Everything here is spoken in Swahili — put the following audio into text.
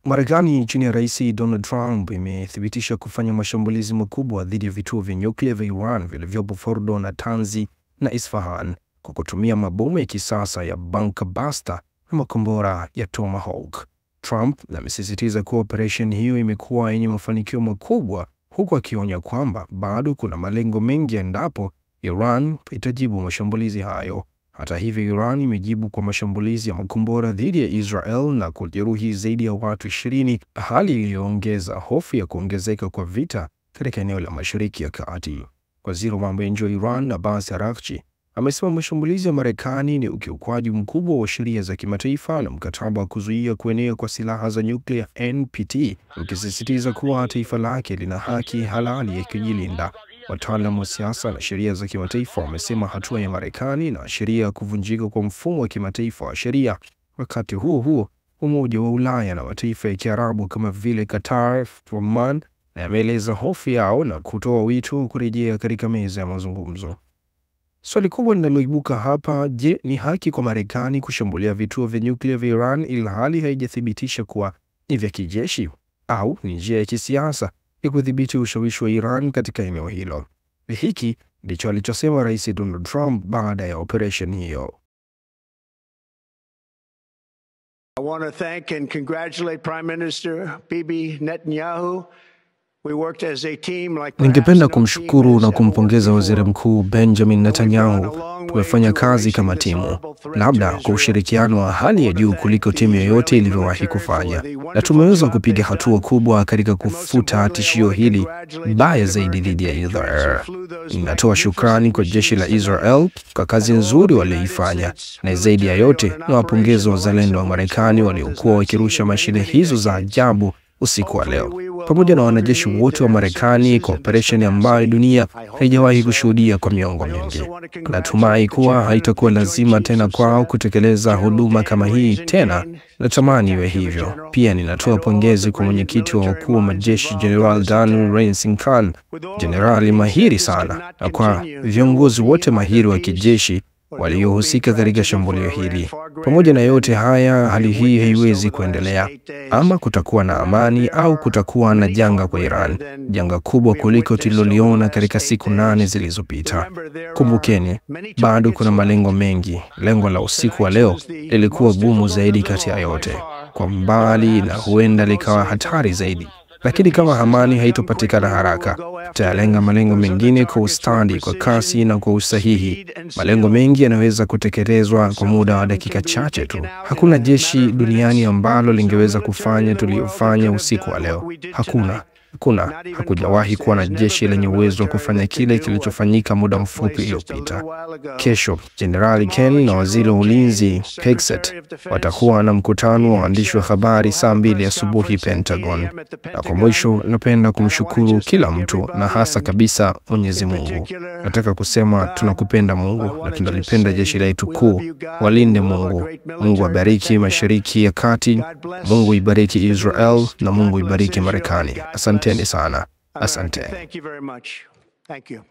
Marekani chini ya Rais Donald Trump imethibitisha kufanya mashambulizi makubwa dhidi ya vituo vya nyuklia vya Iran vilivyopo Fordo, Natanz na Isfahan kwa kutumia mabomu ya kisasa ya bunker buster na makombora ya Tomahawk. Trump amesisitiza kuwa operesheni hiyo imekuwa yenye mafanikio makubwa, huku akionya kwamba bado kuna malengo mengi endapo Iran itajibu mashambulizi hayo. Hata hivyo, Iran imejibu kwa mashambulizi ya makombora dhidi ya Israel na kujeruhi zaidi ya watu 20, hali iliyoongeza hofu ya kuongezeka kwa vita katika eneo la Mashariki ya Kati. Waziri wa mambo ya nje wa Iran, Abbas Araghchi, amesema mashambulizi ya Marekani ni ukiukwaji mkubwa wa sheria za kimataifa na mkataba wa kuzuia kuenea kwa silaha za nyuklia NPT, ukisisitiza kuwa taifa lake lina haki halali ya kujilinda. Wataalamu wa siasa na sheria za kimataifa wamesema hatua ya Marekani na sheria kuvunjika kwa mfumo wa kimataifa wa sheria. Wakati huo huo, Umoja wa Ulaya na mataifa ya Kiarabu kama vile Qatar, Oman yameeleza hofu yao na kutoa wito kurejea katika meza ya mazungumzo. Swali kubwa linaloibuka hapa, je, ni haki kwa Marekani kushambulia vituo vya nyuklia vya Iran ilhali haijathibitisha kuwa ni vya kijeshi, au ni njia ya kisiasa ya kudhibiti ushawishi wa Iran katika eneo hilo? Hiki ndicho alichosema Rais Donald Trump baada ya operation hiyo. I want to thank and congratulate Prime Minister Bibi Netanyahu. Ningependa kumshukuru na kumpongeza Waziri Mkuu Benjamin Netanyahu. Tumefanya kazi kama timu, labda kwa ushirikiano wa hali ya juu kuliko timu yoyote ilivyowahi kufanya, na tumeweza kupiga hatua kubwa katika kufuta tishio hili baya zaidi dhidi ya Israel. Ninatoa shukrani kwa jeshi la Israel kwa kazi nzuri walioifanya, na zaidi ya yote nawapongeza wazalendo wa Marekani waliokuwa wakirusha mashine hizo za ajabu usiku wa leo, pamoja na wanajeshi wote wa Marekani kwa operesheni ambayo dunia haijawahi kushuhudia kwa miongo mingi. Natumai kuwa haitakuwa lazima tena kwao kutekeleza huduma kama hii tena. Natamani iwe hivyo. Pia ninatoa pongezi kwa mwenyekiti wa wakuu wa majeshi General Dan Reinsingham, jenerali mahiri sana, na kwa viongozi wote mahiri wa kijeshi waliohusika katika shambulio hili. Pamoja na yote haya, hali hii haiwezi kuendelea. Ama kutakuwa na amani au kutakuwa na janga kwa Iran, janga kubwa kuliko tuliloliona katika siku 8 zilizopita. Kumbukeni, bado kuna malengo mengi. Lengo la usiku wa leo lilikuwa gumu zaidi kati ya yote, kwa mbali, na huenda likawa hatari zaidi. Lakini kama amani haitopatikana haraka, tutalenga malengo mengine kwa ustadi, kwa kasi na kwa usahihi. Malengo mengi yanaweza kutekelezwa kwa muda wa dakika chache tu. Hakuna jeshi duniani ambalo lingeweza kufanya tuliyofanya usiku wa leo. Hakujawahi kuwa na jeshi lenye uwezo wa kufanya kile kilichofanyika muda mfupi uliopita. Kesho, Jenerali Ken na Waziri wa Ulinzi Hegseth watakuwa na mkutano wa waandishi wa habari saa 2 asubuhi Pentagon. Na kwa mwisho, napenda kumshukuru kila mtu, na hasa kabisa Mwenyezi Mungu. Nataka kusema tunakupenda Mungu na tunalipenda jeshi letu kuu. Walinde Mungu. Mungu abariki Mashariki ya Kati. Mungu ibariki Israel, na Mungu ibariki Marekani. Asanteni sana. Asante. Thank you very much. Thank you.